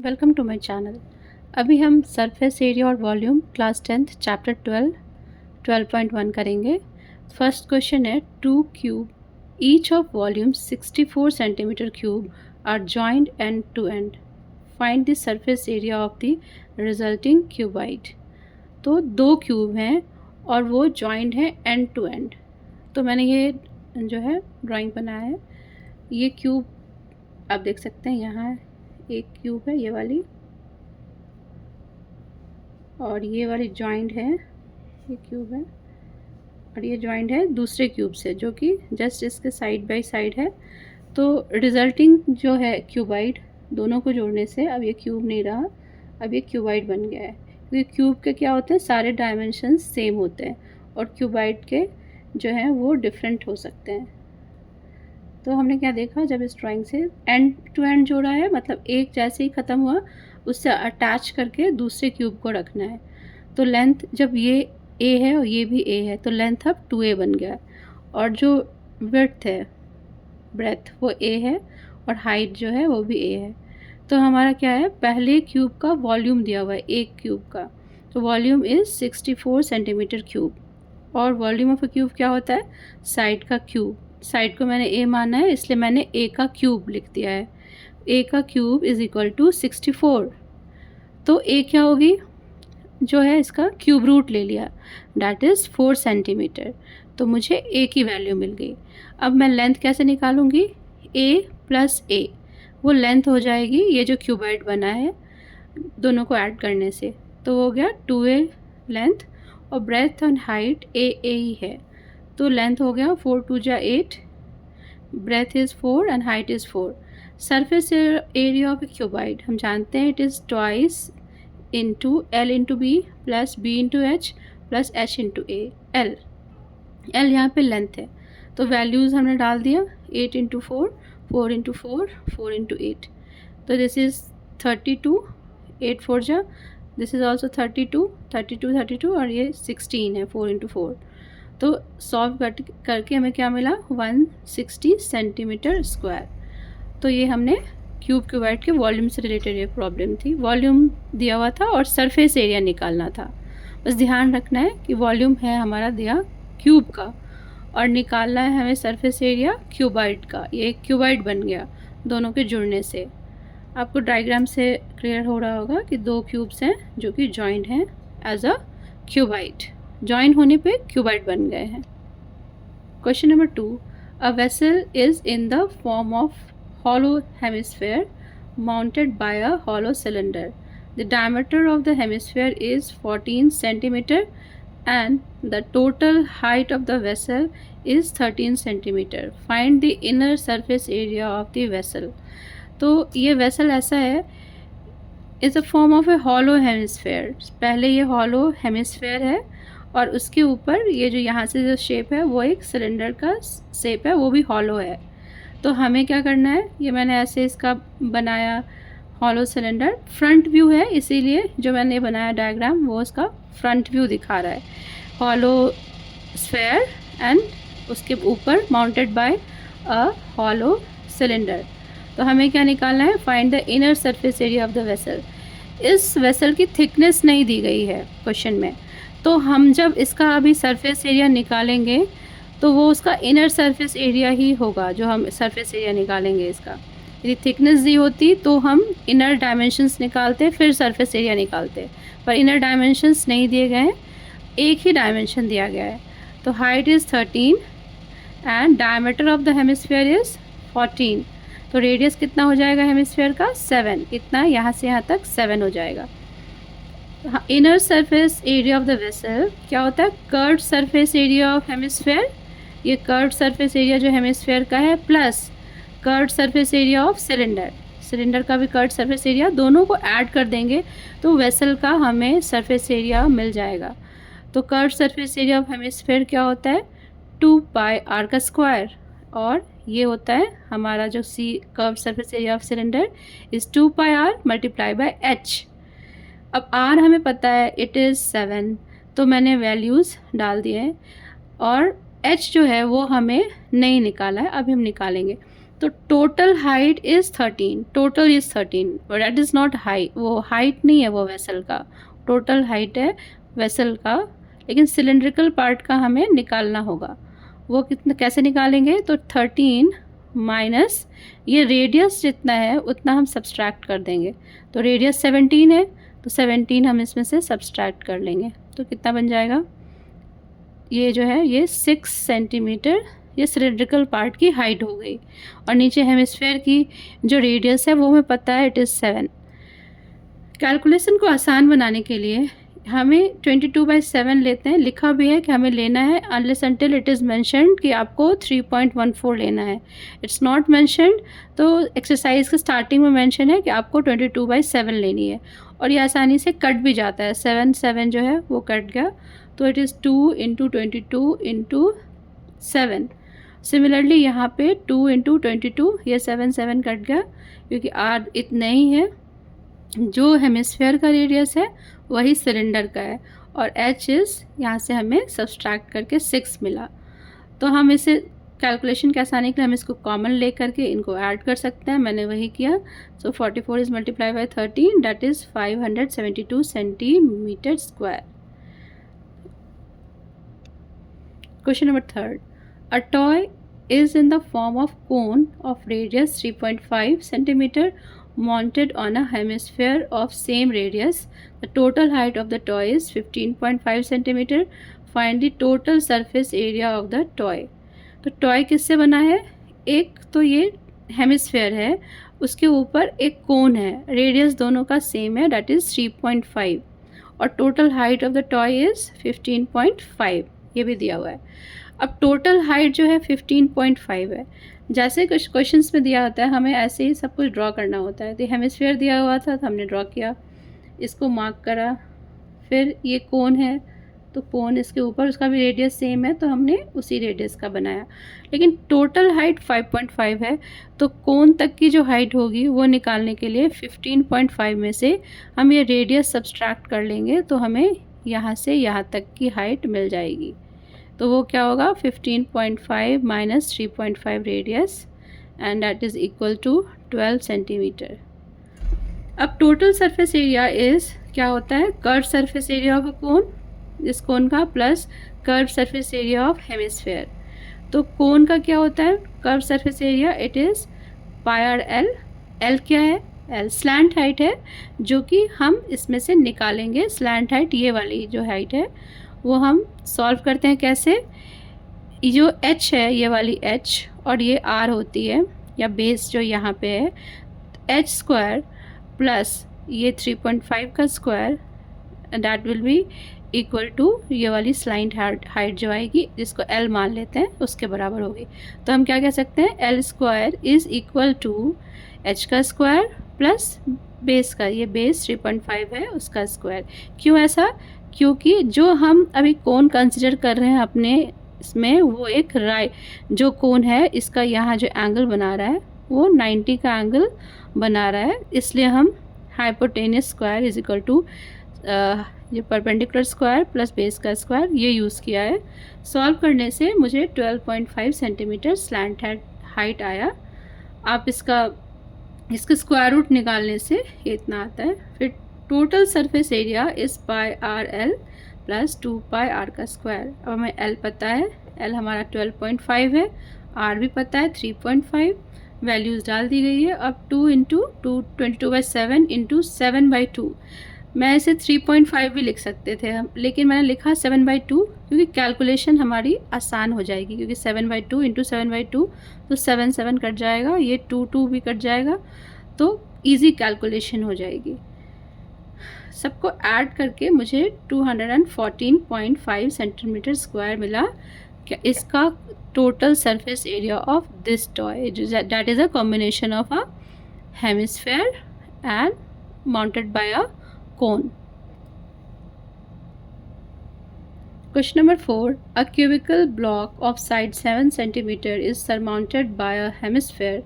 Welcome to my channel. अभी हम surface area और वॉल्यूम क्लास 10th चैप्टर 12.1 करेंगे। फर्स्ट क्वेश्चन है 2 cube each of volume 64 centimetre cube are joined end to end, find the surface area of the resulting cuboid. तो दो cube हैं और वो जॉइंड है एंड टू एंड। तो मैंने ये जो है ड्राइंग बनाया है। ये क्यूब आप देख सकते हैं, यहाँ एक क्यूब है ये वाली, और ये वाली जॉइंट है, ये क्यूब है और ये जॉइंट है दूसरे क्यूब से जो कि जस्ट इसके साइड बाय साइड है। तो रिजल्टिंग जो है क्यूबाइड, दोनों को जोड़ने से अब ये क्यूब नहीं रहा, अब ये क्यूबाइड बन गया है। क्योंकि क्यूब के क्या होते हैं, सारे डायमेंशंस सेम होते हैं और क्यूबाइड के जो हैं वो डिफरेंट हो सकते हैं। तो हमने क्या देखा, जब इस ड्राइंग से एंड टू एंड जोड़ा है, मतलब एक जैसे ही ख़त्म हुआ उससे अटैच करके दूसरे क्यूब को रखना है। तो लेंथ जब ये ए है और ये भी ए है तो लेंथ अब 2a बन गया, और जो विड्थ है, ब्रेथ, वो ए है और हाइट जो है वो भी ए है। तो हमारा क्या है, पहले क्यूब का वॉल्यूम दिया हुआ है एक क्यूब का, तो वॉल्यूम इज़ 64 सेंटीमीटर क्यूब। और वॉल्यूम ऑफ अ क्यूब क्या होता है, साइड का क्यूब। साइड को मैंने ए माना है इसलिए मैंने ए का क्यूब लिख दिया है। ए का क्यूब इज़ इक्वल टू 64। तो ए क्या होगी, जो है इसका क्यूब रूट ले लिया, डैट इज़ 4 सेंटीमीटर। तो मुझे ए की वैल्यू मिल गई। अब मैं लेंथ कैसे निकालूंगी, ए प्लस ए, वो लेंथ हो जाएगी ये जो क्यूबाइड बना है दोनों को ऐड करने से, तो हो गया 2a लेंथ, और ब्रेथ एंड हाइट ए ही है। तो लेंथ हो गया 4 2 जा 8, breadth is 4 and height is 4। Surface area of a cuboid हम जानते हैं, it is twice into l into b plus b into h plus h into a. L यहाँ पे लेंथ है, तो वैल्यूज़ हमने डाल दिया, 8 इंटू 4, 4 इंटू 4, 4 इंटू 8। तो दिस इज़ 32, 8 4 जा, दिस इज़ ऑल्सो 32, 32 32, और ये 16 है 4 इंटू 4। तो सॉल्व करके हमें क्या मिला, 160 सेंटीमीटर स्क्वायर। तो ये हमने क्यूबाइड के वॉल्यूम से रिलेटेड ये प्रॉब्लम थी। वॉल्यूम दिया हुआ था और सरफेस एरिया निकालना था। बस ध्यान रखना है कि वॉल्यूम है हमारा दिया क्यूब का और निकालना है हमें सरफेस एरिया क्यूबाइड का। ये एक क्यूबाइड बन गया दोनों के जुड़ने से। आपको डायग्राम से क्लियर हो रहा होगा कि दो क्यूब्स हैं जो कि जॉइंट हैं एज अ क्यूबाइड, जॉइन होने पे क्यूबाइड बन गए हैं। Question number 2, a vessel is in the form of hollow hemisphere mounted by a hollow cylinder. The diameter of the hemisphere is 14 centimeter and the total height of the vessel is 13 centimeter. Find the inner surface area of the vessel. तो ये vessel ऐसा है, is a form of A hollow hemisphere. पहले ये hollow hemisphere है और उसके ऊपर ये जो यहाँ से जो शेप है वो एक सिलेंडर का शेप है, वो भी हॉलो है। तो हमें क्या करना है, ये मैंने ऐसे इसका बनाया हॉलो सिलेंडर, फ्रंट व्यू है इसीलिए जो मैंने बनाया डायग्राम वो उसका फ्रंट व्यू दिखा रहा है। हॉलो स्फेयर एंड उसके ऊपर mounted by a hollow cylinder. तो हमें क्या निकालना है, find the inner surface area of the vessel. इस वेसल की थिकनेस नहीं दी गई है क्वेश्चन में, तो हम जब इसका अभी सरफेस एरिया निकालेंगे तो वो उसका इनर सरफेस एरिया ही होगा जो हम सरफेस एरिया निकालेंगे इसका। यदि थिकनेस दी होती तो हम इनर डायमेंशंस निकालते फिर सरफेस एरिया निकालते, पर इनर डायमेंशंस नहीं दिए गए हैं, एक ही डायमेंशन दिया गया है। तो height is 13 and diameter of the hemisphere is 14। तो रेडियस कितना हो जाएगा हेमिस्फीयर का, 7। इतना यहाँ से यहाँ तक 7 हो जाएगा। Inner surface area of the vessel क्या होता है, curved surface area of hemisphere. ये कर्व्ड सरफेस एरिया जो हेमिस्फीयर का है plus curved surface area of cylinder, cylinder का भी कर्व्ड सरफेस एरिया, दोनों को ऐड कर देंगे तो वेसल का हमें सरफेस एरिया मिल जाएगा। तो curved surface area of hemisphere क्या होता है, 2 पाई आर का स्क्वायर, और ये होता है हमारा जो सी curved surface area of cylinder is 2 pi r multiply by h. अब आर हमें पता है इट इज़ 7, तो मैंने वैल्यूज़ डाल दिए हैं, और एच जो है वो हमें नहीं निकाला है, अभी हम निकालेंगे। तो total height is 13, total is 13, that is not height, वो हाइट नहीं है वो वेसल का, टोटल हाइट है वेसल का, लेकिन सिलेंड्रिकल पार्ट का हमें निकालना होगा। वो कितना कैसे निकालेंगे, तो 13 माइनस ये रेडियस जितना है उतना हम सब्सट्रैक्ट कर देंगे। तो रेडियस 17 है, तो 17 हम इसमें से सब्सट्रैक्ट कर लेंगे, तो कितना बन जाएगा, ये जो है ये 6 सेंटीमीटर ये सिलेंड्रिकल पार्ट की हाइट हो गई। और नीचे हेमिस्फेयर की जो रेडियस है वो हमें पता है, इट इज़ 7। कैलकुलेशन को आसान बनाने के लिए हमें 22/7 लेते हैं, लिखा भी है कि हमें लेना है unless until it is mentioned कि आपको 3.14 लेना है। इट्स नॉट मैंशनड, तो एक्सरसाइज के स्टार्टिंग में मेंशन है कि आपको 22/7 लेनी है, और ये आसानी से कट भी जाता है, 7 जो है वो कट गया, तो इट इज़ 2 × 22 × 7। सिमिलरली यहाँ पे 2 × 22, ये 7 कट गया क्योंकि आर इतना ही है, जो हेमिस्फेयर का रेडियस है वही सिलेंडर का है, और एच इज़ यहाँ से हमें सब्सट्रैक्ट करके 6 मिला। तो हम इसे कैलकुलेशन के आसानी के लिए हम इसको कॉमन ले करके इनको ऐड कर सकते हैं, मैंने वही किया। सो 44 is multiply by 13, that is 572 centimetre square. Question number 3. A toy is in the form of cone of radius 3.5 centimeter mounted on a hemisphere of same radius. The total height of the toy is 15.5 centimeter. Find the total surface area of the toy. तो toy किससे बना है, एक तो ये hemisphere है, उसके ऊपर एक कोन है, रेडियस दोनों का सेम है, दैट इज़ 3.5, और total height of the toy is 15.5, ये भी दिया हुआ है। अब टोटल हाइट जो है 15.5 है, जैसे कुछ क्वेश्चंस में दिया होता है हमें ऐसे ही सब कुछ ड्रॉ करना होता है। तो हेमिस्फेयर दिया हुआ था तो हमने ड्रॉ किया, इसको मार्क करा, फिर ये कोन है तो कोन इसके ऊपर, उसका भी रेडियस सेम है तो हमने उसी रेडियस का बनाया, लेकिन टोटल हाइट 5.5 है, तो कोन तक की जो हाइट होगी वो निकालने के लिए 15.5 में से हम ये रेडियस सब्सट्रैक्ट कर लेंगे, तो हमें यहाँ से यहाँ तक की हाइट मिल जाएगी। तो वो क्या होगा, 15.5 minus 3.5 radius, and that is equal to 12 centimetre. अब टोटल सरफेस एरिया इज़ क्या होता है, curve surface area of a cone, इस कोन का plus curve surface area of hemisphere. तो कोन का क्या होता है, curve surface area, it is πr/l। l क्या है, l स्लैंट हाइट है, जो कि हम इसमें से निकालेंगे। स्लैंट हाइट ये वाली जो हाइट है वो हम सॉल्व करते हैं कैसे, जो h है ये वाली h और ये r होती है, या बेस जो यहाँ पे है, h² प्लस ये 3.5 का square, that will be equal to ये वाली स्लाइंट हाइट जो आएगी, जिसको L मान लेते हैं, उसके बराबर होगी। तो हम क्या कह सकते हैं, L² is equal to h का स्क्वायर प्लस बेस का, ये बेस 3.5 है उसका स्क्वायर। क्यों ऐसा, क्योंकि जो हम अभी कोन कंसिडर कर रहे हैं अपने इसमें, वो एक जो कोन है इसका यहाँ जो एंगल बना रहा है वो 90 का एंगल बना रहा है, इसलिए हम hypotenuse square is equal to ये परपेंडिकुलर स्क्वायर प्लस बेस का स्क्वायर ये यूज़ किया है। सॉल्व करने से मुझे 12.5 सेंटीमीटर स्लैंट हाइट आया। आप इसका स्क्वायर रूट निकालने से ये इतना आता है। फिर total surface area is πr/l plus 2πr का स्क्वायर। अब हमें L पता है, L हमारा 12.5 है, R भी पता है 3.5, वैल्यूज़ डाल दी गई है। अब 2 × 22/7 × 7/2, मैं इसे 3.5 भी लिख सकते थे हम, लेकिन मैंने लिखा 7/2 क्योंकि कैलकुलेशन हमारी आसान हो जाएगी, क्योंकि 7/2 × 7/2 तो 7 कट जाएगा, ये 2 भी कट जाएगा, तो इजी कैलकुलेशन हो जाएगी। सबको ऐड करके मुझे 214.5 सेंटीमीटर स्क्वायर मिला। क्या इसका total surface area of this toy, that is a combination of a hemisphere and mounted by a cone. Question number 4. A cubical block of side 7 cm is surmounted by a hemisphere.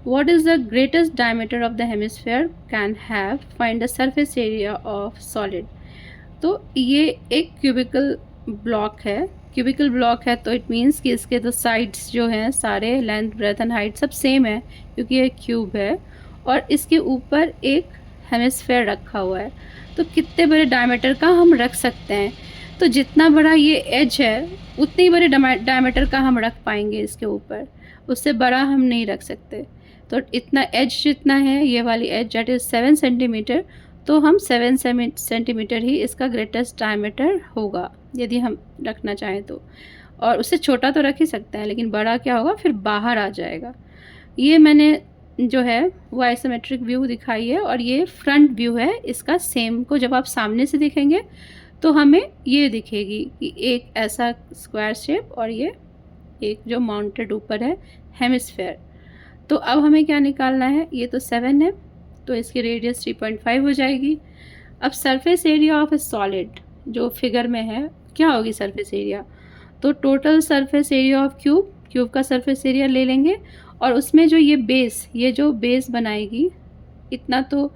What is the greatest diameter of the hemisphere can have? Find the surface area of solid. तो ये एक cubical block है cubical block है तो it means कि इसके तो sides जो हैं सारे लेंथ ब्रेथ एंड हाइट सब सेम है, क्योंकि ये क्यूब है और इसके ऊपर एक हेमिस्फेयर रखा हुआ है। तो कितने बड़े डायमीटर का हम रख सकते हैं? तो जितना बड़ा ये एज है उतने ही बड़े डायमीटर का हम रख पाएंगे इसके ऊपर, उससे बड़ा हम नहीं रख सकते। तो इतना एज जितना है, ये वाली एज दैट इज़ 7 सेंटीमीटर, तो हम 7 सेंटीमीटर ही इसका ग्रेटेस्ट डायमीटर होगा यदि हम रखना चाहें तो। और उससे छोटा तो रख ही सकते हैं, लेकिन बड़ा क्या होगा फिर बाहर आ जाएगा। ये मैंने जो है वो आइसोमेट्रिक व्यू दिखाई है और ये फ्रंट व्यू है इसका सेम को जब आप सामने से देखेंगे तो हमें ये दिखेगी कि एक ऐसा स्क्वायर शेप और ये एक जो माउंटेड ऊपर है हेमिस्फेयर। तो अब हमें क्या निकालना है? ये तो 7 है तो इसकी रेडियस 3.5 हो जाएगी। अब surface area of A solid जो फिगर में है क्या होगी सरफेस एरिया? तो total surface area of cube का सरफेस एरिया ले लेंगे और उसमें जो ये जो बेस बनाएगी इतना, तो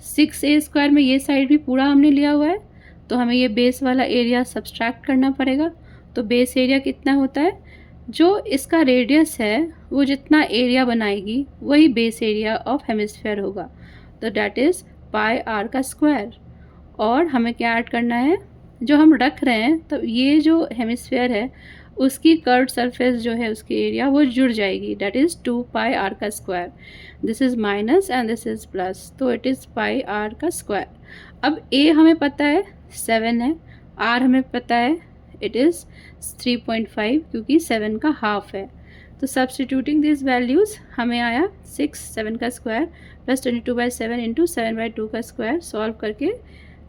6a² में ये साइड भी पूरा हमने लिया हुआ है तो हमें ये बेस वाला एरिया सब्सट्रैक्ट करना पड़ेगा। तो बेस एरिया कितना होता है? जो इसका रेडियस है वो जितना एरिया बनाएगी वही बेस एरिया ऑफ हेमिस्फेयर होगा, तो डैट इज़ पाई आर का स्क्वायर। और हमें क्या ऐड करना है? जो हम रख रहे हैं तो ये जो हेमिस्फेयर है उसकी कर्व्ड सरफेस जो है उसकी एरिया वो जुड़ जाएगी, डैट इज़ 2 पाई आर का square. This is minus and this is plus, तो इट इज़ पाई आर का स्क्वायर। अब ए हमें पता है 7 है, आर हमें पता है इट इज़ 3.5 क्योंकि 7 का हाफ है। तो सब्सटीट्यूटिंग दिस वैल्यूज़ हमें आया 7 का स्क्वायर प्लस 22/7 इंटू 7/2 का स्क्वायर, सॉल्व करके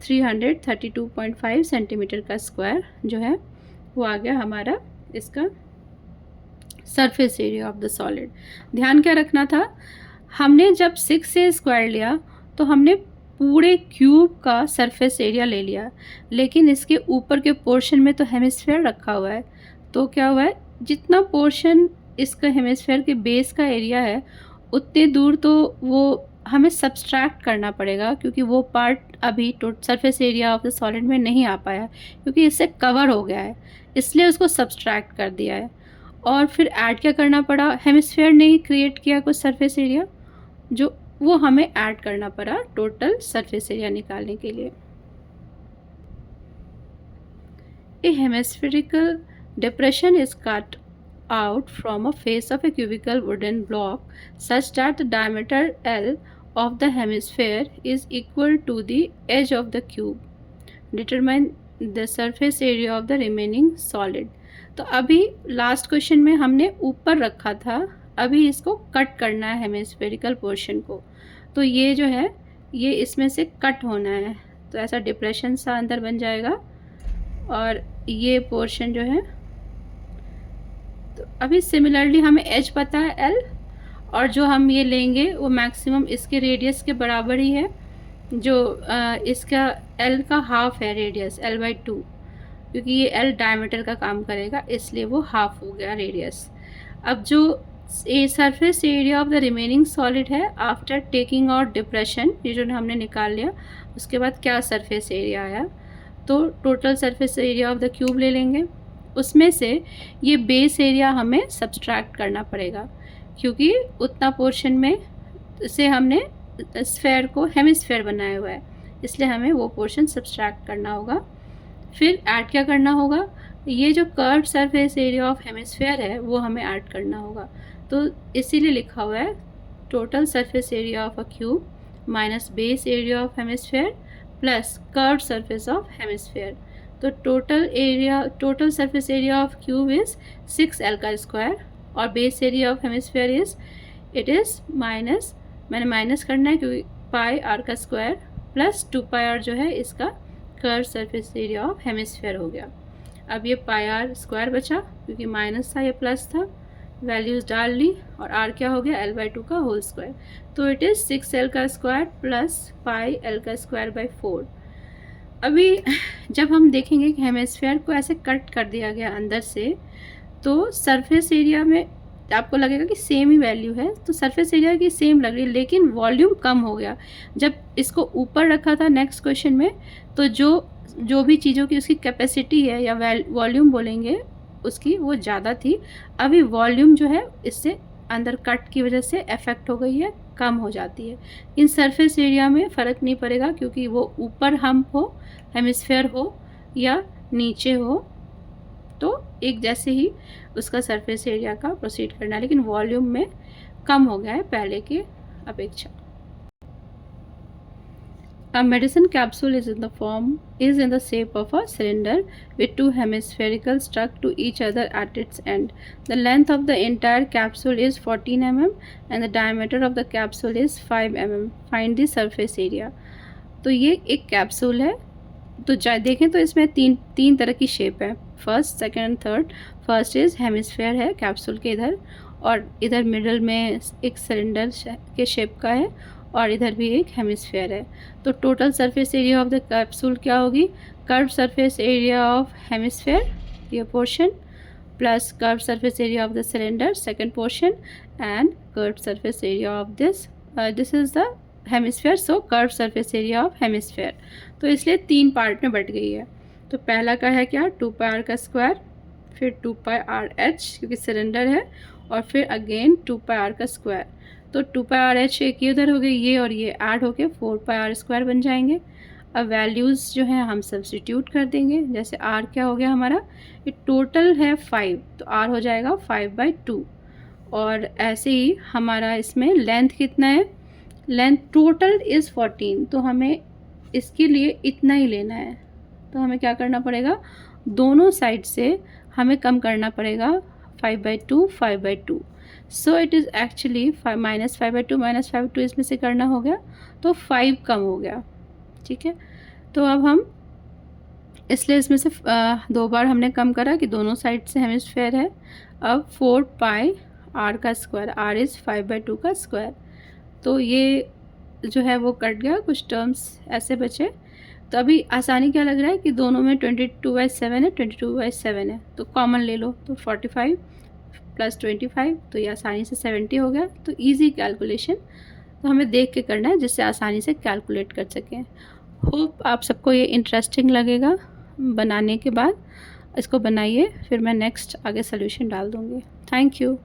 332.5 सेंटीमीटर का स्क्वायर जो है वो आ गया हमारा इसका surface area of the solid. ध्यान क्या रखना था, हमने जब 6a² लिया तो हमने पूरे क्यूब का सरफेस एरिया ले लिया, लेकिन इसके ऊपर के पोर्शन में तो हेमिस्फेयर रखा हुआ है। तो क्या हुआ है, जितना पोर्शन इसका हेमिस्फेयर के बेस का एरिया है उतने दूर तो वो हमें सब्सट्रैक्ट करना पड़ेगा, क्योंकि वो पार्ट अभी surface area of the solid में नहीं आ पाया क्योंकि इससे कवर हो गया है, इसलिए उसको सब्सट्रैक्ट कर दिया है। और फिर ऐड क्या करना पड़ा, हेमिस्फेयर ने ही क्रिएट किया कुछ सरफेस एरिया जो वो हमें ऐड करना पड़ा टोटल सरफेस एरिया निकालने के लिए। ए hemispherical depression is cut out from a face of a cubical wooden block such that the diameter L of the hemisphere is equal to the edge of the cube. Determine the surface area of the remaining solid. तो अभी last question में हमने ऊपर रखा था, अभी इसको cut करना है हेमिस्फेरिकल पोर्शन को। तो ये जो है ये इसमें से कट होना है, तो ऐसा डिप्रेशन सा अंदर बन जाएगा और ये पोर्शन जो है, तो अभी सिमिलरली हमें एज पता है एल, और जो हम ये लेंगे वो मैक्सिमम इसके रेडियस के बराबर ही है, जो इसका एल का हाफ है रेडियस L/2, क्योंकि ये एल डायमीटर का काम करेगा इसलिए वो हाफ हो गया रेडियस। अब जो surface area of the remaining solid है आफ्टर टेकिंग आउट डिप्रेशन, ये जो हमने निकाल लिया, उसके बाद क्या सरफेस एरिया आया, तो total surface area of the cube ले लेंगे, उसमें से ये बेस एरिया हमें सब्सट्रैक्ट करना पड़ेगा क्योंकि उतना पोर्शन में से हमने स्फेयर को हेमिस्फेयर बनाया हुआ है, इसलिए हमें वो पोर्शन सब्सट्रैक्ट करना होगा। फिर ऐड क्या करना होगा, ये जो curved surface area of hemisphere है वो हमें ऐड करना होगा। तो इसीलिए लिखा हुआ है total surface area of a cube minus base area of hemisphere plus curved surface of hemisphere. तो total surface area of cube is 6L का स्क्वायर और base area of hemisphere is minus, मैंने माइनस करना है क्योंकि pi r का square plus 2 pi r जो है इसका curve surface area of hemisphere हो गया। अब ये पाई आर स्क्वायर बचा क्योंकि माइनस था, ये प्लस था, वैल्यूज़ डाल ली और आर क्या हो गया L/2 का होल स्क्वायर। तो इट इज़ 6L का स्क्वायर प्लस पाई L का स्क्वायर बाई 4। अभी जब हम देखेंगे कि हेमिस्फेयर को ऐसे कट कर दिया गया अंदर से, तो सरफेस एरिया में आपको लगेगा कि सेम ही वैल्यू है, तो सरफेस एरिया की सेम लग रही है लेकिन वॉल्यूम कम हो गया। जब इसको ऊपर रखा था नेक्स्ट क्वेश्चन में, तो जो जो भी चीज़ों की उसकी कैपेसिटी है या वॉल्यूम बोलेंगे उसकी, वो ज़्यादा थी। अभी वॉल्यूम जो है इससे अंदर कट की वजह से अफेक्ट हो गई है, कम हो जाती है। इन सरफेस एरिया में फ़र्क नहीं पड़ेगा क्योंकि वो ऊपर हम्प हो, हेमिस्फेयर हो या नीचे हो, तो एक जैसे ही उसका सरफेस एरिया का प्रोसीड करना है, लेकिन वॉल्यूम में कम हो गया है पहले के अपेक्षा। A medicine capsule is in the shape of a cylinder with two hemispherical stuck to each other at its end. The length of the entire capsule is 14 mm and the diameter of the capsule is 5 mm. Find the surface area. तो ये एक capsule है। तो देखें तो इसमें तीन तरह की शेप है, first, second and third. First is hemisphere है कैप्सूल के इधर, और इधर मिडल में एक सिलेंडर के शेप का है, और इधर भी एक हेमिस्फेयर है। तो total surface area of the capsule क्या होगी? Curve surface area of hemisphere ये portion plus curve surface area of the cylinder second portion and curve surface area of this is the hemisphere, so curve surface area of hemisphere. तो इसलिए 3 part में but गई है। तो पहला का है क्या? 2 पाई आर का स्क्वायर, फिर 2 पाई आर एच क्योंकि सिलेंडर है, और फिर अगेन 2 पाई आर का स्क्वायर। तो 2 पाई आर एच एक ये उधर हो गई, ये और ये ऐड होके 4 पाई आर स्क्वायर बन जाएंगे। अब वैल्यूज़ जो है हम सब्स्टिट्यूट कर देंगे। जैसे आर क्या हो गया हमारा, ये टोटल है 5, तो आर हो जाएगा 5/2। और ऐसे ही हमारा इसमें लेंथ कितना है? लेंथ टोटल इज़ 14, तो हमें इसके लिए इतना ही लेना है। तो हमें क्या करना पड़ेगा? दोनों साइड से हमें कम करना पड़ेगा 5/2 5/2। सो इट इज़ एक्चुअली -5/2 इसमें से करना हो गया, तो 5 कम हो गया। ठीक है, तो अब हम इसलिए इसमें से 2 बार हमने कम करा कि दोनों साइड से हेमिस्फेयर है। अब 4 पाई आर का स्क्वायर, आर इज़ 5/2 का स्क्वायर। तो ये जो है वो कट गया, कुछ टर्म्स ऐसे बचे। तो अभी आसानी क्या लग रहा है कि दोनों में 22/7 है, 22/7 है, तो कॉमन ले लो। तो 45 + 25, तो ये आसानी से 70 हो गया। तो इजी कैलकुलेशन, तो हमें देख के करना है जिससे आसानी से कैलकुलेट कर सकें। होप आप सबको ये इंटरेस्टिंग लगेगा। बनाने के बाद इसको बनाइए, फिर मैं नेक्स्ट आगे सोल्यूशन डाल दूँगी। Thank you.